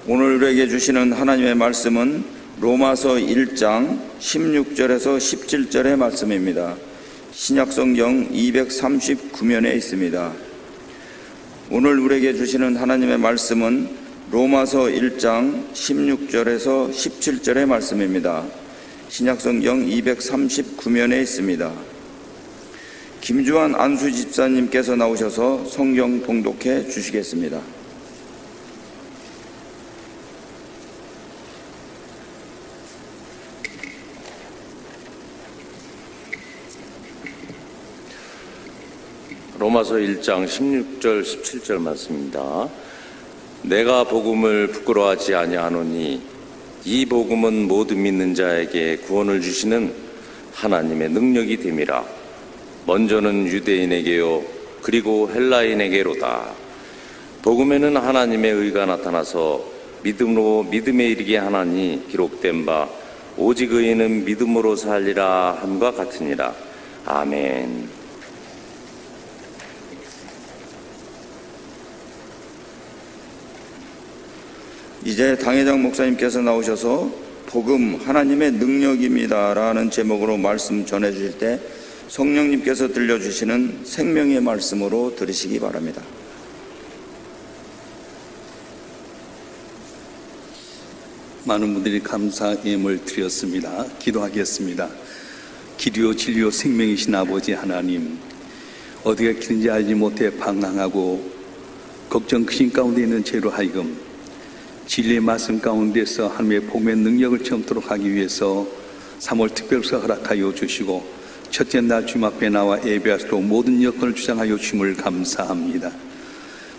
오늘 우리에게 주시는 하나님의 말씀은 로마서 1장 16절에서 17절의 말씀입니다. 신약성경 239면에 있습니다. 오늘 우리에게 주시는 하나님의 말씀은 로마서 1장 16절에서 17절의 말씀입니다. 신약성경 239면에 있습니다. 김주환 안수 집사님께서 나오셔서 성경 봉독해 주시겠습니다. 로마서 1장 16절 17절 말씀입니다. 내가 복음을 부끄러워하지 아니하노니 이 복음은 모두 믿는 자에게 구원을 주시는 하나님의 능력이 됨이라. 먼저는 유대인에게요 그리고 헬라인에게로다. 복음에는 하나님의 의가 나타나서 믿음으로 믿음에 이르게 하나니 기록된 바 오직 의인은 믿음으로 살리라 함과 같으니라. 아멘. 이제 당회장 목사님께서 나오셔서 복음 하나님의 능력입니다 라는 제목으로 말씀 전해주실 때 성령님께서 들려주시는 생명의 말씀으로 들으시기 바랍니다. 많은 분들이 감사 예물 드렸습니다. 기도하겠습니다. 기료 진료 생명이신 아버지 하나님, 어디가 길인지 알지 못해 방황하고 걱정 근심 가운데 있는 죄로 하여금 진리의 말씀 가운데서 하나님의 복음의 능력을 체험토록 하기 위해서 3월 특별사 허락하여 주시고 첫째 날 주님 앞에 나와 예배하시도록 모든 여건을 주장하여 주심을 감사합니다.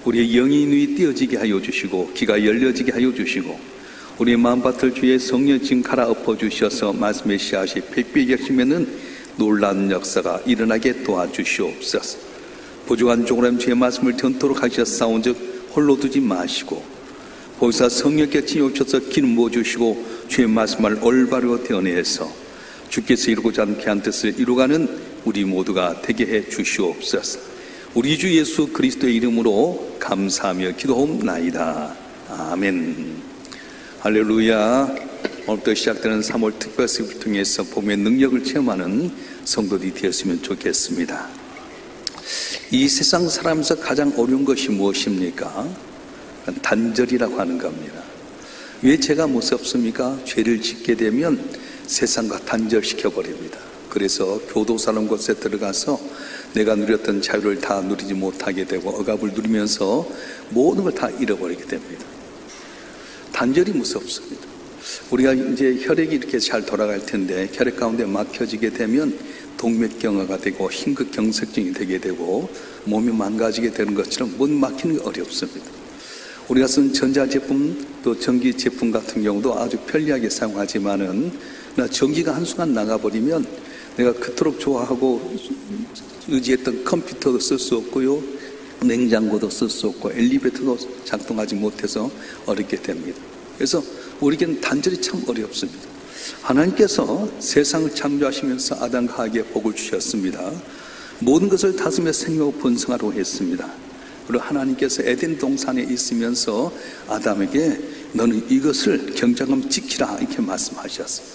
우리의 영이 눈이 띄어지게 하여 주시고 귀가 열려지게 하여 주시고 우리의 마음밭을 주의 성령 지금 갈아엎어 주셔서 말씀의 씨앗이 백배 격심에는 놀라운 역사가 일어나게 도와주시옵소서. 부족한 종람 주의 말씀을 전토록 하셨사온즉 홀로 두지 마시고 보혜사 성령께 치우쳐서 기름 부어주시고 주의 말씀을 올바르고 대언해서 주께서 이루고자 하는 귀한 뜻을 이루가는 우리 모두가 되게 해 주시옵소서. 우리 주 예수 그리스도의 이름으로 감사하며 기도하옵나이다. 아멘. 할렐루야. 오늘부터 시작되는 3월 특별습을 통해서 복음의 능력을 체험하는 성도들이 되었으면 좋겠습니다. 이 세상 살아가면서 가장 어려운 것이 무엇입니까? 단절이라고 하는 겁니다. 왜 죄가 무섭습니까? 죄를 짓게 되면 세상과 단절시켜 버립니다. 그래서 교도사는 곳에 들어가서 내가 누렸던 자유를 다 누리지 못하게 되고 억압을 누리면서 모든 걸 다 잃어버리게 됩니다. 단절이 무섭습니다. 우리가 이제 혈액이 이렇게 잘 돌아갈 텐데 혈액 가운데 막혀지게 되면 동맥경화가 되고 심근경색증이 되게 되고 몸이 망가지게 되는 것처럼 못 막히는 게 어렵습니다. 우리가 쓴 전자제품 또 전기제품 같은 경우도 아주 편리하게 사용하지만은 전기가 한순간 나가버리면 내가 그토록 좋아하고 의지했던 컴퓨터도 쓸 수 없고요, 냉장고도 쓸 수 없고 엘리베이터도 작동하지 못해서 어렵게 됩니다. 그래서 우리에게는 단절이 참 어렵습니다. 하나님께서 세상을 창조하시면서 아담과 하와에게 복을 주셨습니다. 모든 것을 다스며 생명을 번성하라고 했습니다. 그리고 하나님께서 에덴 동산에 있으면서 아담에게 너는 이것을 경작하면 지키라 이렇게 말씀하셨어요.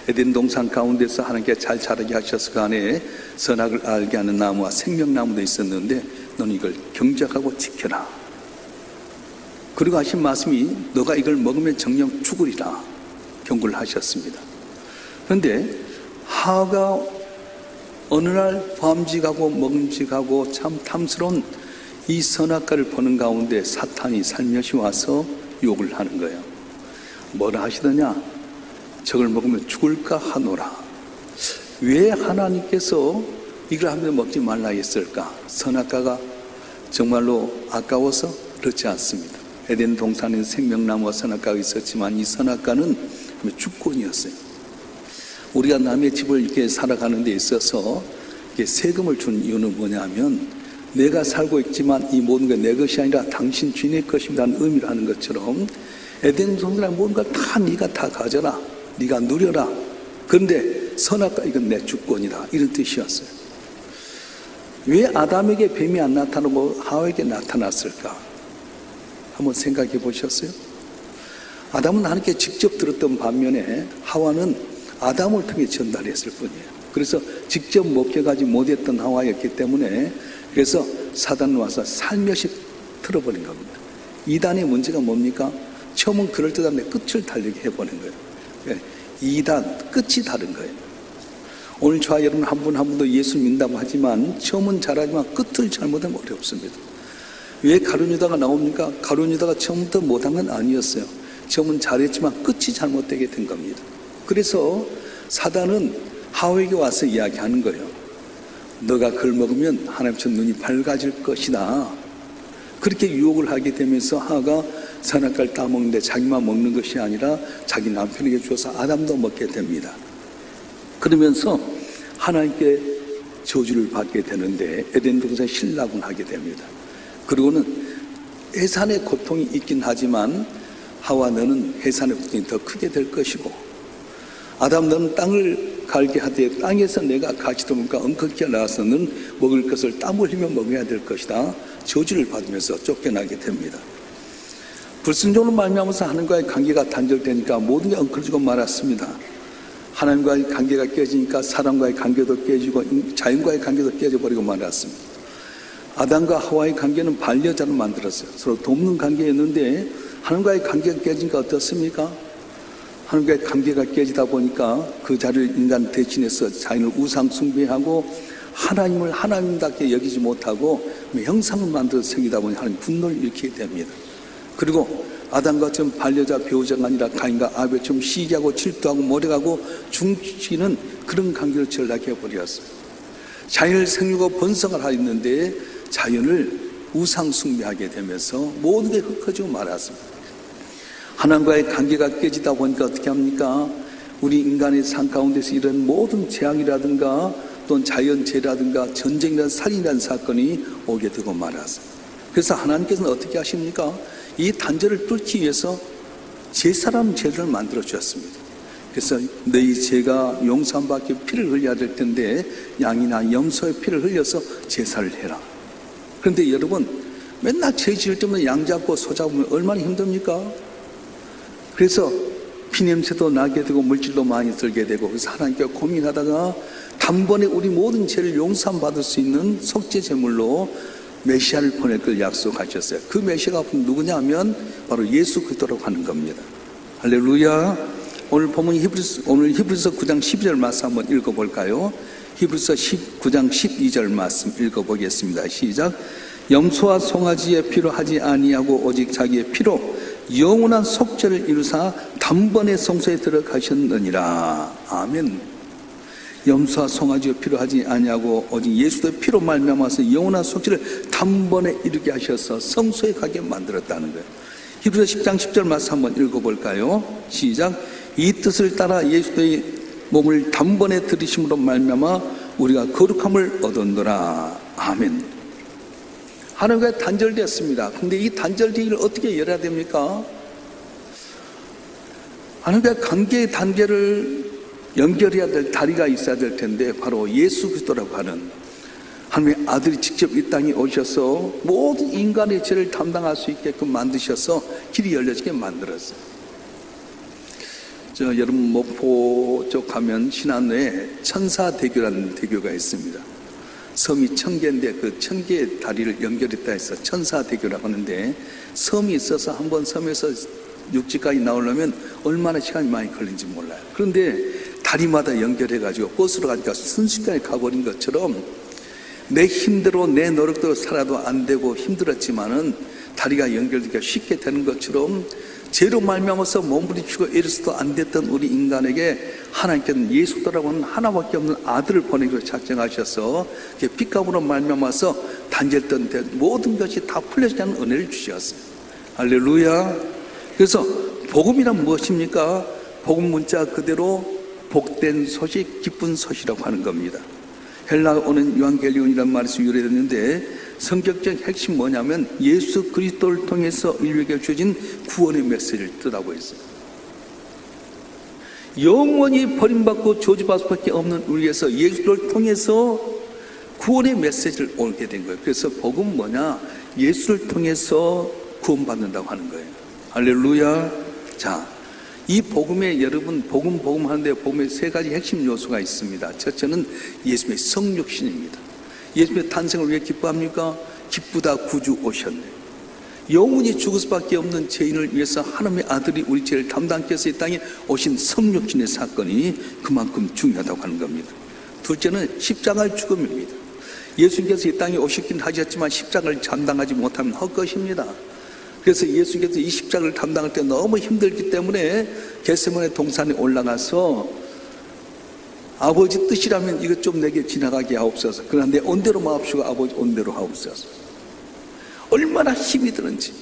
에덴 동산 가운데서 하나님께 잘 자라게 하셔서 그 안에 선악을 알게 하는 나무와 생명나무도 있었는데 너는 이걸 경작하고 지켜라. 그리고 하신 말씀이 너가 이걸 먹으면 정녕 죽으리라 경고를 하셨습니다. 그런데 하와가 어느 날 범직하고 먹음직하고 참 탐스러운 이 선악과를 보는 가운데 사탄이 살며시 와서 욕을 하는 거예요. 뭐라 하시더냐? 저걸 먹으면 죽을까 하노라. 왜 하나님께서 이걸 하면 먹지 말라 했을까? 선악과가 정말로 아까워서? 그렇지 않습니다. 에덴 동산에 생명나무와 선악과가 있었지만 이 선악과는 주권이었어요. 우리가 남의 집을 이렇게 살아가는 데 있어서 이렇게 세금을 준 이유는 뭐냐면 내가 살고 있지만 이 모든 게 내 것이 아니라 당신 주인의 것입니다는 의미를 하는 것처럼 에덴 동산의 모든 걸 다 네가 다 가져라, 네가 누려라. 그런데 선악과 이건 내 주권이다 이런 뜻이었어요. 왜 아담에게 뱀이 안 나타나고 하와에게 나타났을까? 한번 생각해 보셨어요? 아담은 하나님께 직접 들었던 반면에 하와는 아담을 통해 전달했을 뿐이에요. 그래서 직접 목격하지 못했던 하와였기 때문에 그래서 사단은 와서 살며시 틀어버린 겁니다. 이단의 문제가 뭡니까? 처음은 그럴듯한데 끝을 달리게 해버린 거예요. 이단, 끝이 다른 거예요. 오늘 저와 여러분 한 분 한 분도 예수 믿는다고 하지만 처음은 잘하지만 끝을 잘못하면 어렵습니다. 왜 가룟 유다가 나옵니까? 가룟 유다가 처음부터 못한 건 아니었어요. 처음은 잘했지만 끝이 잘못되게 된 겁니다. 그래서 사단은 하와에게 와서 이야기하는 거예요. 너가 그걸 먹으면 하나님처럼 눈이 밝아질 것이다. 그렇게 유혹을 하게 되면서 하와가 선악과를 따먹는데 자기만 먹는 것이 아니라 자기 남편에게 주어서 아담도 먹게 됩니다. 그러면서 하나님께 저주를 받게 되는데 에덴 동산에 신락을 하게 됩니다. 그리고는 해산의 고통이 있긴 하지만 하와 너는 해산의 고통이 더 크게 될 것이고 아담 너는 땅을 갈게 하되 땅에서 내가 가시덤불과 엉겅퀴가 나와서 너는 먹을 것을 땀 흘리며 먹어야 될 것이다. 저주를 받으면서 쫓겨나게 됩니다. 불순종으로 말미암아서 하나님과의 관계가 단절되니까 모든 게 엉클어지고 말았습니다. 하나님과의 관계가 깨지니까 사람과의 관계도 깨지고 자연과의 관계도 깨져버리고 말았습니다. 아담과 하와의 관계는 반려자로 만들었어요. 서로 돕는 관계였는데 하나님과의 관계가 깨지니까 어떻습니까? 하나님과의 관계가 깨지다 보니까 그 자리를 인간 대신해서 자연을 우상 숭배하고 하나님을 하나님답게 여기지 못하고 형상을 만들어서 생기다 보니 하나님 분노를 일으키게 됩니다. 그리고 아담과처럼 반려자 배우자가 아니라 가인과 아벨처럼 시기하고 질투하고 모략하고 중시는 그런 관계를 전락해버렸어요. 자연을 생육하고 번성을 하였는데 자연을 우상 숭배하게 되면서 모든 게 흩어지고 말았습니다. 하나님과의 관계가 깨지다 보니까 어떻게 합니까? 우리 인간의 삶 가운데서 이런 모든 재앙이라든가 또는 자연재해라든가 전쟁이라든 살인이라는 사건이 오게 되고 말았습니다. 그래서 하나님께서는 어떻게 하십니까? 이 단절을 뚫기 위해서 제사라는 제도를 만들어 주셨습니다. 그래서 너희 죄가 용서받기 피를 흘려야 될 텐데 양이나 염소의 피를 흘려서 제사를 해라. 그런데 여러분 맨날 죄 지을 때마다 양 잡고 소 잡으면 얼마나 힘듭니까? 그래서 피냄새도 나게 되고 물질도 많이 들게 되고 그래서 하나님께 고민하다가 단번에 우리 모든 죄를 용서받을 수 있는 속죄 제물로 메시아를 보낼 걸 약속하셨어요. 그 메시아가 누구냐 하면 바로 예수 그리스도라고 하는 겁니다. 할렐루야. 오늘 본문 오늘 히브리서 9장 12절 말씀 한번 읽어볼까요? 히브리서 9장 12절 말씀 읽어보겠습니다. 시작. 염소와 송아지의 피로 하지 아니하고 오직 자기의 피로 영원한 속죄를 이루사 단번에 성소에 들어가셨느니라. 아멘. 염소와 송아지의 피로 하지 아니하고 오직 예수의 피로 말미암아서 영원한 속죄를 단번에 이루게 하셔서 성소에 가게 만들었다는 거예요. 히브리서 10장 10절 말씀 한번 읽어볼까요? 시작. 이 뜻을 따라 예수의 몸을 단번에 들이심으로 말미암아 우리가 거룩함을 얻었노라. 아멘. 하나님과 단절되었습니다. 그런데 이 단절되기를 어떻게 열어야 됩니까? 하나님과 관계의 단계를 연결해야 될 다리가 있어야 될 텐데 바로 예수 그리스도라고 하는 하나님의 아들이 직접 이 땅에 오셔서 모든 인간의 죄를 담당할 수 있게끔 만드셔서 길이 열려지게 만들었어요. 여러분 목포 쪽 가면 신안에 천사대교라는 대교가 있습니다. 섬이 1000개인데 그 1000개의 다리를 연결했다 해서 천사대교라고 하는데 섬이 있어서 한번 섬에서 육지까지 나오려면 얼마나 시간이 많이 걸리는지 몰라요. 그런데 다리마다 연결해가지고 버스로 가니까 순식간에 가버린 것처럼 내 힘대로 내 노력대로 살아도 안 되고 힘들었지만은 다리가 연결되기가 쉽게 되는 것처럼 죄로 말미암아서 몸부림치고 이래서도 안 됐던 우리 인간에게 하나님께는 예수라고 하는 하나밖에 없는 아들을 보내기로 작정하셔서 핏값으로 말미암아서 단절된 모든 것이 다 풀려지게 하는 은혜를 주셨어요. 할렐루야. 그래서 복음이란 무엇입니까? 복음 문자 그대로 복된 소식, 기쁜 소식이라고 하는 겁니다. 헬라어는 유앙겔리온이라는 말에서 유래됐는데 성격적 핵심 뭐냐면 예수 그리스도를 통해서 인류에게 주어진 구원의 메시지를 뜻하고 있어요. 영원히 버림받고 저주받을 수밖에 없는 우리에서 예수를 통해서 구원의 메시지를 오게 된 거예요. 그래서 복음은 뭐냐? 예수를 통해서 구원받는다고 하는 거예요. 할렐루야. 자, 이 복음에 여러분 복음 하는데 복음에 세 가지 핵심 요소가 있습니다. 첫째는 예수님의 성육신입니다. 예수님의 탄생을 왜 기뻐합니까? 기쁘다 구주 오셨네. 영원히 죽을 수밖에 없는 죄인을 위해서 하나님의 아들이 우리 죄를 담당케 해서 이 땅에 오신 성육신의 사건이 그만큼 중요하다고 하는 겁니다. 둘째는 십자가의 죽음입니다. 예수님께서 이 땅에 오셨긴 하셨지만 십자가를 감당하지 못하면 헛것입니다. 그래서 예수님께서 이 십자가를 감당할 때 너무 힘들기 때문에 겟세마네 동산에 올라가서 아버지 뜻이라면 이것 좀 내게 지나가게 하옵소서. 그러나 내 온대로 마옵시고 아버지 온대로 하옵소서. 얼마나 힘이 드는지,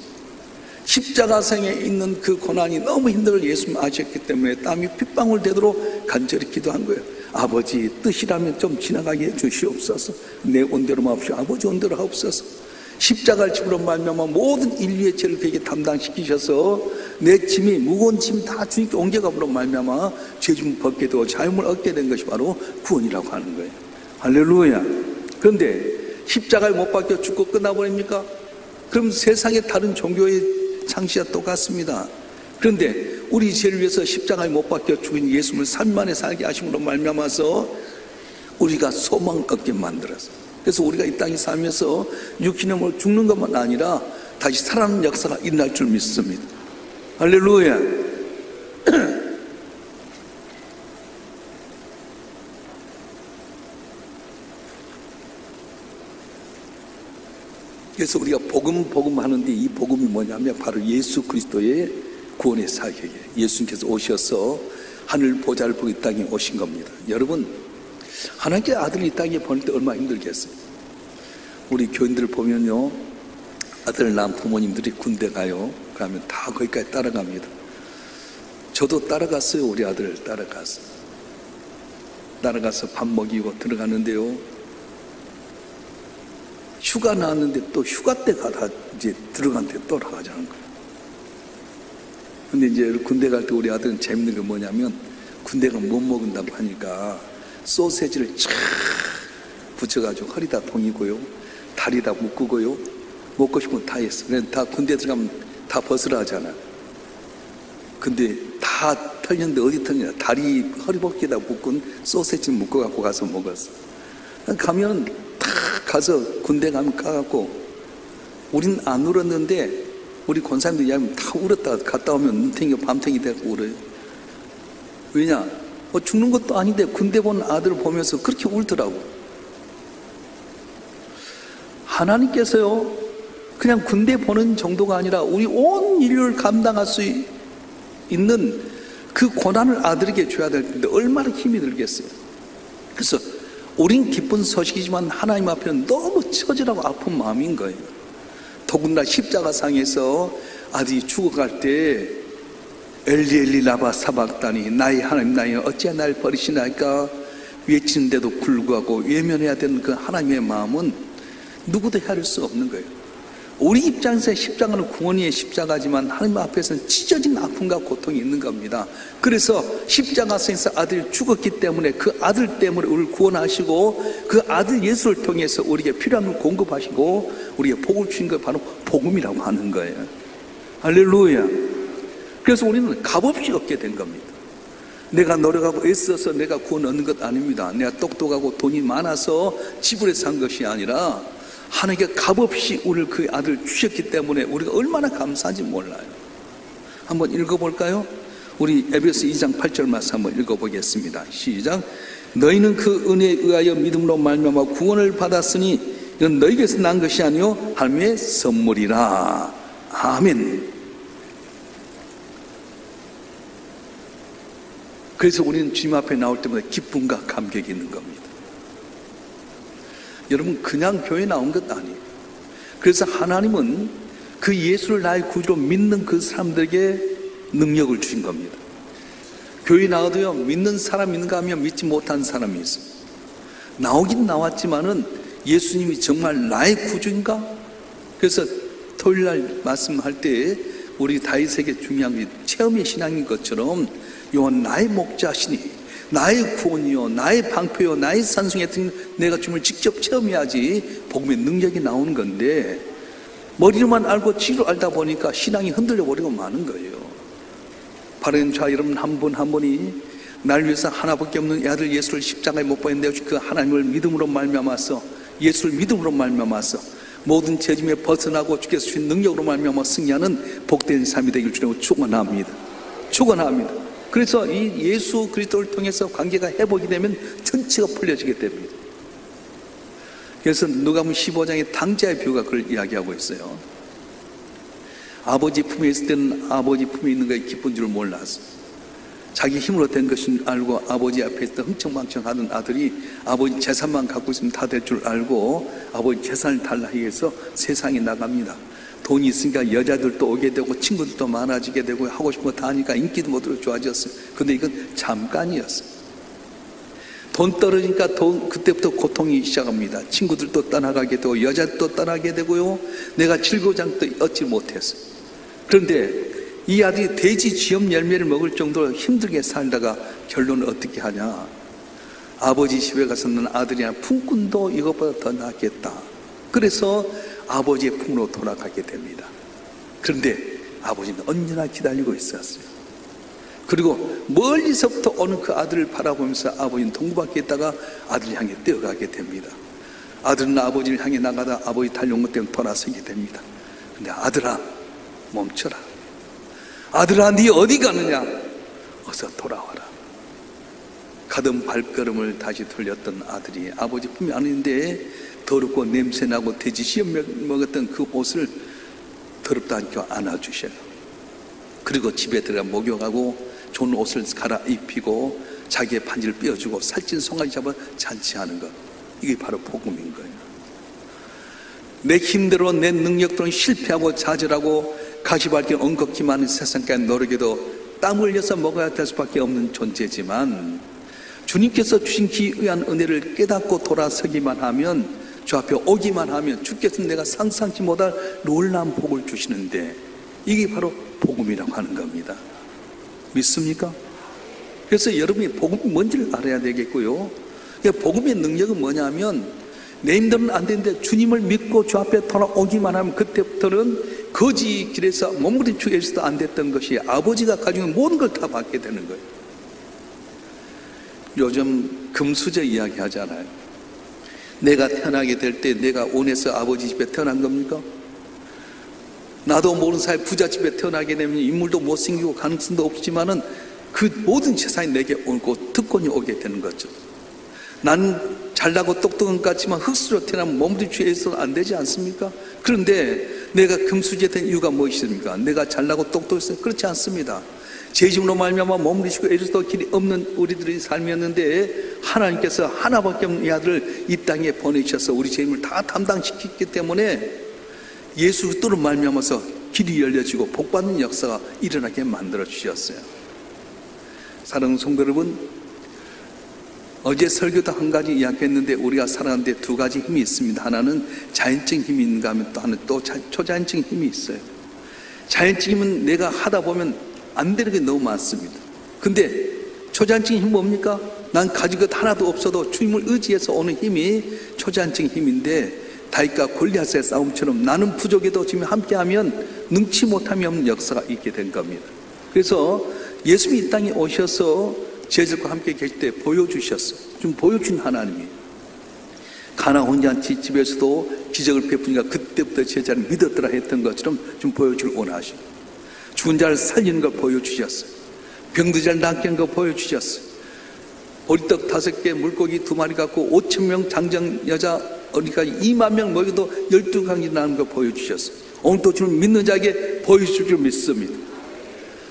십자가상에 있는 그 고난이 너무 힘들어 예수님 아셨기 때문에 땀이 핏방울 되도록 간절히 기도한 거예요. 아버지 뜻이라면 좀 지나가게 해 주시옵소서. 내 온대로 마옵시고 아버지 온대로 하옵소서. 십자가를 집으로 말미암아 모든 인류의 죄를 그에게 담당시키셔서 내 짐이 무거운 짐 다 주님께 옮겨감으로 말미암아 죄짐을 벗게 되고 자유를 얻게 된 것이 바로 구원이라고 하는 거예요. 할렐루야. 그런데 십자가에 못 박혀 죽고 끝나버립니까? 그럼 세상의 다른 종교의 창시와 똑같습니다. 그런데 우리 죄를 위해서 십자가에 못 박혀 죽은 예수님을 3일 만에 살게 하심으로 말미암아서 우리가 소망 얻게 만들었어요. 그래서 우리가 이 땅에 살면서 육신으로 죽는 것만 아니라 다시 살아나는 역사가 일어날 줄 믿습니다. 할렐루야. 그래서 우리가 복음 하는데 이 복음이 뭐냐면 바로 예수 그리스도의 구원의 사역이에요. 예수님께서 오셔서 하늘 보좌를 보고 이 땅에 오신 겁니다. 여러분, 하나님께 아들이 이 땅에 보낼 때 얼마나 힘들겠어요. 우리 교인들 보면요, 아들 낳은 부모님들이 군대 가요. 그러면 다 거기까지 따라갑니다. 저도 따라갔어요. 우리 아들 따라가서 밥 먹이고 들어가는데요, 휴가 나왔는데 또 휴가 때 가다 이제 들어간 데 또 나가자는 거예요. 근데 이제 군대 갈 때 우리 아들은 재밌는 게 뭐냐면, 군대가 못 먹는다고 하니까 소세지를 쫙 붙여가지고 허리다 동이고요, 다리다 묶고요, 먹고 싶으면 다 했어. 다 군대 들어가면 다 벗으라 하잖아. 근데 다 털렸는데 어디 털냐? 다리 허리벗기에다 묶은 소세지 묶어 갖고 가서 먹었어. 가면 다 가서 군대 가면 까갖고, 우린 안 울었는데 우리 권사님들 이야기하면 다 울었다. 갔다 오면 눈탱이 밤탱이 되고 울어요. 왜냐? 죽는 것도 아닌데 군대 본 아들을 보면서 그렇게 울더라고. 하나님께서요, 그냥 군대 보는 정도가 아니라 우리 온 인류를 감당할 수 있는 그 고난을 아들에게 줘야 될 텐데 얼마나 힘이 들겠어요. 그래서 우린 기쁜 소식이지만 하나님 앞에는 너무 처절하고 아픈 마음인 거예요. 더군다나 십자가상에서 아들이 죽어갈 때 엘리 엘리 라바 사박다니, 나의 하나님 나의 어찌하여 날 버리시나이까 외치는데도 불구하고 외면해야 되는 그 하나님의 마음은 누구도 헤아릴 수 없는 거예요. 우리 입장에서 십자가는 구원의 십자가지만 하나님 앞에서는 찢어진 아픔과 고통이 있는 겁니다. 그래서 십자가상에서 아들이 죽었기 때문에 그 아들 때문에 우리를 구원하시고 그 아들 예수를 통해서 우리에게 필요한 걸 공급하시고 우리에게 복을 주신 것 바로 복음이라고 하는 거예요. 할렐루야. 그래서 우리는 값없이 얻게 된 겁니다. 내가 노력하고 애써서 내가 구원 얻는 것 아닙니다. 내가 똑똑하고 돈이 많아서 지불해서 산 것이 아니라 하나님께 값없이 우리를 그 아들 주셨기 때문에 우리가 얼마나 감사한지 몰라요. 한번 읽어볼까요? 우리 에베소 2장 8절 말씀 한번 읽어보겠습니다. 시작. 너희는 그 은혜에 의하여 믿음으로 말미암아 구원을 받았으니 이건 너희에게서 난 것이 아니요 하나님의 선물이라. 아멘. 그래서 우리는 주님 앞에 나올 때마다 기쁨과 감격이 있는 겁니다. 여러분, 그냥 교회 나온 것 아니에요. 그래서 하나님은 그 예수를 나의 구주로 믿는 그 사람들에게 능력을 주신 겁니다. 교회 나와도요, 믿는 사람 있는가 하면 믿지 못하는 사람이 있어요. 나오긴 나왔지만은 예수님이 정말 나의 구주인가? 그래서 토요일날 말씀할 때 우리 다윗에게 중요한 게 체험의 신앙인 것처럼 요한 나의 목자시니 나의 구원이요 나의 방패요 나의 산성이 같은 내가 주님을 직접 체험해야지 복음의 능력이 나오는 건데, 머리로만 알고 지로 알다 보니까 신앙이 흔들려 버리고 마는 거예요. 바른 자 여러분 한 분 한 분이 날 위해서 하나밖에 없는 아들 예수를 십자가에 못 박는데 그 하나님을 믿음으로 말미암아서 예수를 믿음으로 말미암아서 모든 죄짐에 벗어나고 주께서 주신 능력으로 말미암아 승리하는 복된 삶이 되길 주님으로 축원합니다. 축원합니다. 그래서 이 예수 그리스도를 통해서 관계가 회복이 되면 전체가 풀려지게 됩니다. 그래서 누가복음 15장의 당자의 비유가 그걸 이야기하고 있어요. 아버지 품에 있을 때는 아버지 품에 있는 것이 기쁜 줄 몰랐어. 자기 힘으로 된 것인 알고 아버지 앞에 있을 때 흥청망청하던 아들이 아버지 재산만 갖고 있으면 다 될 줄 알고 아버지 재산을 달라 해서 세상에 나갑니다. 돈이 있으니까 여자들도 오게 되고 친구들도 많아지게 되고 하고 싶은 거 다 하니까 인기도 못 들어 좋아졌어요. 근데 이건 잠깐이었어요. 돈 떨어지니까 그때부터 고통이 시작합니다. 친구들도 떠나가게 되고 여자도 떠나게 되고요. 내가 즐거우지 않고 얻지 못했어요. 그런데 이 아들이 돼지 쥐염 열매를 먹을 정도로 힘들게 살다가 결론은 어떻게 하냐. 아버지 집에 가서는 아들이나 품꾼도 이것보다 더 낫겠다. 그래서 아버지의 품으로 돌아가게 됩니다. 그런데 아버지는 언제나 기다리고 있었어요. 그리고 멀리서부터 오는 그 아들을 바라보면서 아버지는 동구밖에 있다가 아들을 향해 뛰어가게 됩니다. 아들은 아버지를 향해 나가다 아버지 달려온 것 때문에 돌아서게 됩니다. 근데 아들아 멈춰라. 아들아 네 어디 가느냐. 어서 돌아와라. 가던 발걸음을 다시 돌렸던 아들이 아버지 품이 아닌데 더럽고 냄새나고 돼지 씨앗 먹었던 그 옷을 더럽다 않게 안아주셔요. 그리고 집에 들어가 목욕하고 좋은 옷을 갈아입히고 자기의 반지를 떼어주고 살찐 송아지 잡아 잔치하는 것. 이게 바로 복음인 거예요. 내 힘대로 내 능력대로 실패하고 좌절하고 가시밭길 엉겁기 많은 세상까지 노력해도 땀 흘려서 먹어야 될 수밖에 없는 존재지만 주님께서 주신 기이한 은혜를 깨닫고 돌아서기만 하면 주 앞에 오기만 하면 주께서 내가 상상치 못할 놀라운 복을 주시는데 이게 바로 복음이라고 하는 겁니다. 믿습니까? 그래서 여러분이 복음이 뭔지를 알아야 되겠고요. 복음의 능력은 뭐냐면 내 힘들은 안 되는데 주님을 믿고 주 앞에 돌아오기만 하면 그때부터는 거지 길에서 몸부림치고 해서도 안 됐던 것이 아버지가 가지고 있는 모든 걸 다 받게 되는 거예요. 요즘 금수저 이야기 하잖아요. 내가 태어나게 될 때 내가 원해서 아버지 집에 태어난 겁니까? 나도 모르는 사이 부잣집에 태어나게 되면 인물도 못생기고 가능성도 없지만은 그 모든 재산이 내게 오고 특권이 오게 되는 거죠. 난 잘나고 똑똑한 것 같지만 흙수로 태어나면 몸부림치고 안 되지 않습니까? 그런데 내가 금수저 된 이유가 무엇입니까? 내가 잘나고 똑똑해서 그렇지 않습니다. 죄짐으로 말미암아 몸부림치고 애써도 길이 없는 우리들의 삶이었는데 하나님께서 하나밖에 없는 이 아들을 이 땅에 보내주셔서 우리 죄임을 다 담당시켰기 때문에 예수 그리스도로 말미암아서 길이 열려지고 복받는 역사가 일어나게 만들어 주셨어요. 사랑하는 성도 여러분, 어제 설교도 한 가지 이야기했는데 우리가 살아가는데 두 가지 힘이 있습니다. 하나는 자연적인 힘이 있는가 하면 또 하나는 또 초자연적인 힘이 있어요. 자연적인 힘은 내가 하다 보면 안 되는 게 너무 많습니다. 근데 초자연적인 힘은 뭡니까? 난 가진 것 하나도 없어도 주님을 의지해서 오는 힘이 초자연적인 힘인데 다윗과 골리앗의 싸움처럼 나는 부족해도 지금 함께하면 능치 못함이 없는 역사가 있게 된 겁니다. 그래서 예수님이 이 땅에 오셔서 제자들과 함께 계실 때 보여주셨어요. 좀 보여준 하나님이에요. 가나 혼잔치 집에서도 기적을 베푸니까 그때부터 제자를 믿었더라 했던 것처럼 좀 보여주길 원하시고 죽은 자를 살리는 걸 보여주셨어요. 병든 자를 낫게 하는 걸 보여주셨어요. 보리떡 5개 물고기 2마리 갖고 5,000명 장정 여자 어디까지 2만 명 먹여도 12강이 나는 걸 보여주셨어요. 오늘도 주님 믿는 자에게 보여줄 줄 믿습니다.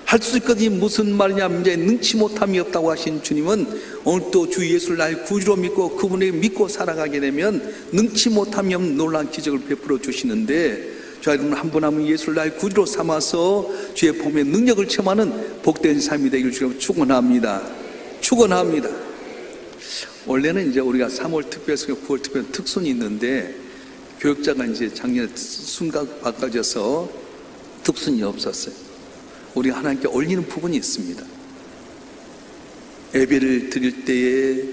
할 수 있거든요. 무슨 말이냐 이제 능치 못함이 없다고 하신 주님은 오늘도 주 예수를 나의 구주로 믿고 그분에게 믿고 살아가게 되면 능치 못함이 없는 놀라운 기적을 베풀어 주시는데 저 여러분 한 분 한 분 예수를 나의 구주로 삼아서 주의 복음의 능력을 체험하는 복된 삶이 되기를 주님 축원합니다. 축원합니다. 원래는 이제 우리가 3월 특별서 9월 특별 특순이 있는데 교육자가 이제 작년에 순간 바꿔져서 특순이 없었어요. 우리 하나님께 올리는 부분이 있습니다. 예배를 드릴 때에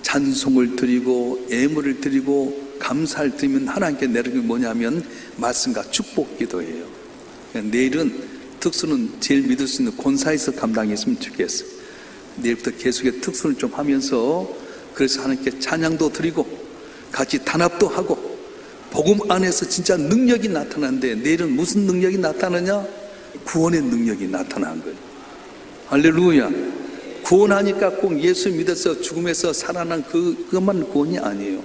찬송을 드리고 예물을 드리고 감사를 드리면 하나님께 내리는 게 뭐냐면 말씀과 축복 기도예요. 내일은 특수는 제일 믿을 수 있는 권사에서 감당했으면 좋겠어. 내일부터 계속의 특수를 좀 하면서, 그래서 하나님께 찬양도 드리고 같이 단합도 하고, 복음 안에서 진짜 능력이 나타나는데, 내일은 무슨 능력이 나타나냐? 구원의 능력이 나타난 거예요. 할렐루야. 구원하니까 꼭 예수 믿어서 죽음에서 살아난 그것만 구원이 아니에요.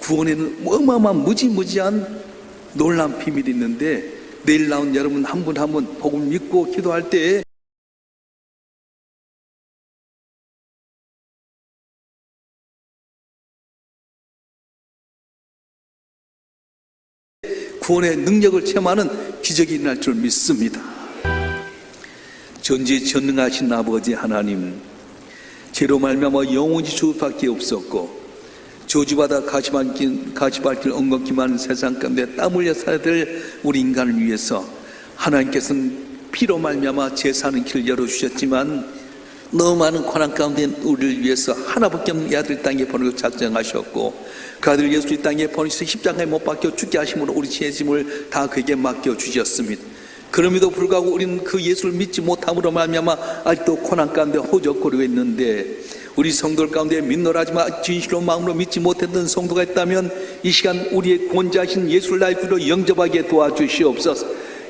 구원에는 어마어마한 무지무지한 놀라운 비밀이 있는데, 내일 나온 여러분 한 분 한 분 복음 믿고 기도할 때 구원의 능력을 체험하는 기적이 일어날 줄 믿습니다. 전지전능하신 아버지 하나님, 죄로 말미암아 영원히 죽을 밖에 없었고 저주받아 가시밭길 엉겁기만 세상 가운데 땀 흘려 살아야 될 우리 인간을 위해서 하나님께서는 피로 말미암아 제사하는 길을 열어주셨지만, 너무 많은 고난 가운데 우리를 위해서 하나밖에 없는 아들 땅에 보내고 작정하셨고, 그 아들 예수 이 땅에 보내셔서 십자가에 못 박혀 죽게 하심으로 우리 죄의 짐을 다 그에게 맡겨주셨습니다. 그럼에도 불구하고 우리는 그 예수를 믿지 못함으로 말미암아 아직도 고난 가운데 호적거리고 있는데, 우리 성도들 가운데 믿노라지만 진실로 마음으로 믿지 못했던 성도가 있다면 이 시간 우리의 구원자신 예수를 나의 구주로 영접하게 도와주시옵소서.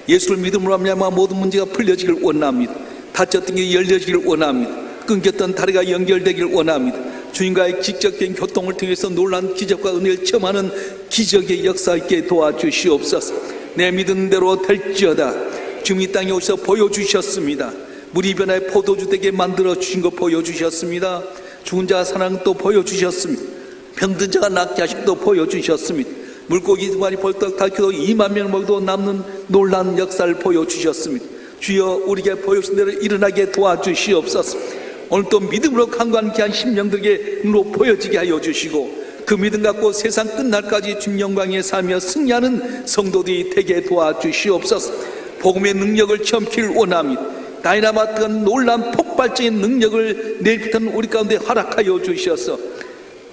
예수를 믿음으로 말미암아 모든 문제가 풀려지길 원합니다. 닫혔던 게 열려지길 원합니다. 끊겼던 다리가 연결되길 원합니다. 주님과의 직접적인 교통을 통해서 놀라운 기적과 은혜를 체험하는 기적의 역사 있게 도와주시옵소서. 내 믿은 대로 될지어다. 주님 이 땅에 오셔서 보여주셨습니다. 물이 변화의 포도주 되게 만들어주신 거 보여주셨습니다. 죽은 자가 살아난 것도 보여주셨습니다. 병든 자가 낫게 하신 것도 보여주셨습니다. 물고기 두 마리 벌떡 닳혀도 2만 명을 먹어도 남는 놀라운 역사를 보여주셨습니다. 주여, 우리에게 보여주신 대로 일어나게 도와주시옵소서. 오늘 또 믿음으로 간구하는 귀한 심령들에게 눈으로 보여지게 하여 주시고, 그 믿음 갖고 세상 끝날까지 주님 영광에 살며 승리하는 성도들이 되게 도와주시옵소서. 복음의 능력을 체험키를 원합니다. 다이나마트 놀라운 폭발적인 능력을 내일부터는 우리 가운데 허락하여 주셔서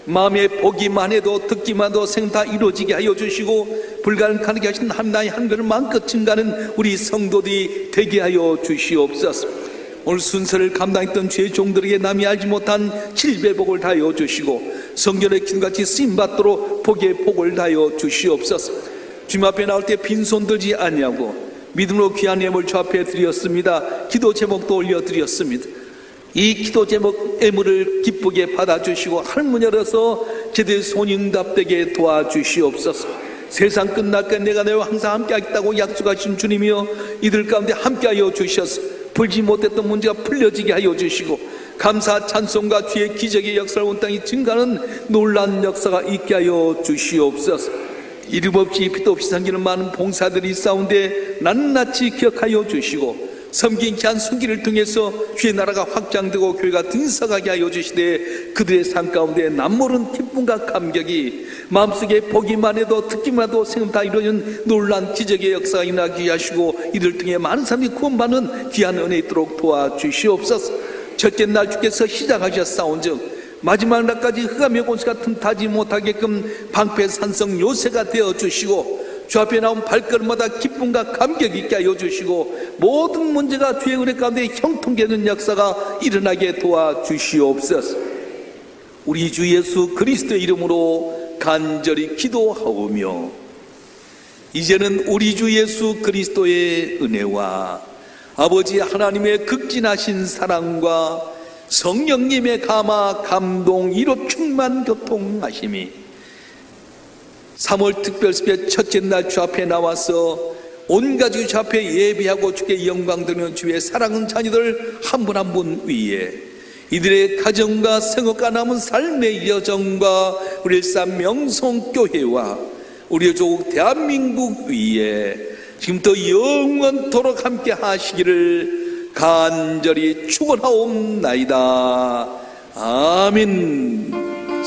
마음에 보기만 해도 듣기만 해도 생각 다 이루어지게 하여 주시고, 불가능하게 하신 하나님의 한글을 마음껏 증가하는 우리 성도들이 되게 하여 주시옵소서. 오늘 순서를 감당했던 주의 종들에게 남이 알지 못한 7배 복을 다하여 주시고, 성전의 기도같이 쓰임받도록 복의 복을 다하여 주시옵소서. 주님 앞에 나올 때 빈손 들지 아니하고 믿음으로 귀한 예물 주 앞에 드렸습니다. 기도 제목도 올려드렸습니다. 이 기도 제목 예물을 기쁘게 받아주시고 하늘 열어서 제대로 손이 응답되게 도와주시옵소서. 세상 끝날까 내가 너와 항상 함께하겠다고 약속하신 주님이여, 이들 가운데 함께하여 주셔서 풀지 못했던 문제가 풀려지게 하여 주시고, 감사 찬송과 주의 기적의 역사를 온 땅이 증가하는 놀라운 역사가 있게 하여 주시옵소서. 이름 없이 빛도 없이 섬기는 많은 봉사들이 있사온데 낱낱이 기억하여 주시고, 섬긴 귀한 손길을 통해서 주의 나라가 확장되고 교회가 등서가게 하여 주시되, 그들의 삶 가운데 남모른 기쁨과 감격이 마음속에 보기만 해도 듣기만 해도 생각 다 이루어진 놀라운 기적의 역사가 일어나게 하시고, 이를 통해 많은 사람이 구원받는 귀한 은혜 있도록 도와주시옵소서. 첫째 날 주께서 시작하셨사온즉 마지막 날까지 흑암의 권세가 틈타지 못하게끔 방패산성 요새가 되어주시고, 주 앞에 나온 발걸음마다 기쁨과 감격 있게 하여 주시고, 모든 문제가 주의 은혜 가운데 형통되는 역사가 일어나게 도와주시옵소서. 우리 주 예수 그리스도의 이름으로 간절히 기도하오며, 이제는 우리 주 예수 그리스도의 은혜와 아버지 하나님의 극진하신 사랑과 성령님의 감화 감동 이로 충만 교통하심이 3월 특별습회 첫째 날 주 앞에 나와서 온 가족이 주 앞에 예배하고 주께 영광 드리는 주의 사랑하는 자녀들 한 분 한 분 위에, 이들의 가정과 생업과 남은 삶의 여정과 우리 일산 명성교회와 우리의 조국 대한민국 위에 지금부터 영원토록 함께 하시기를 간절히 축원하옵나이다. 아멘.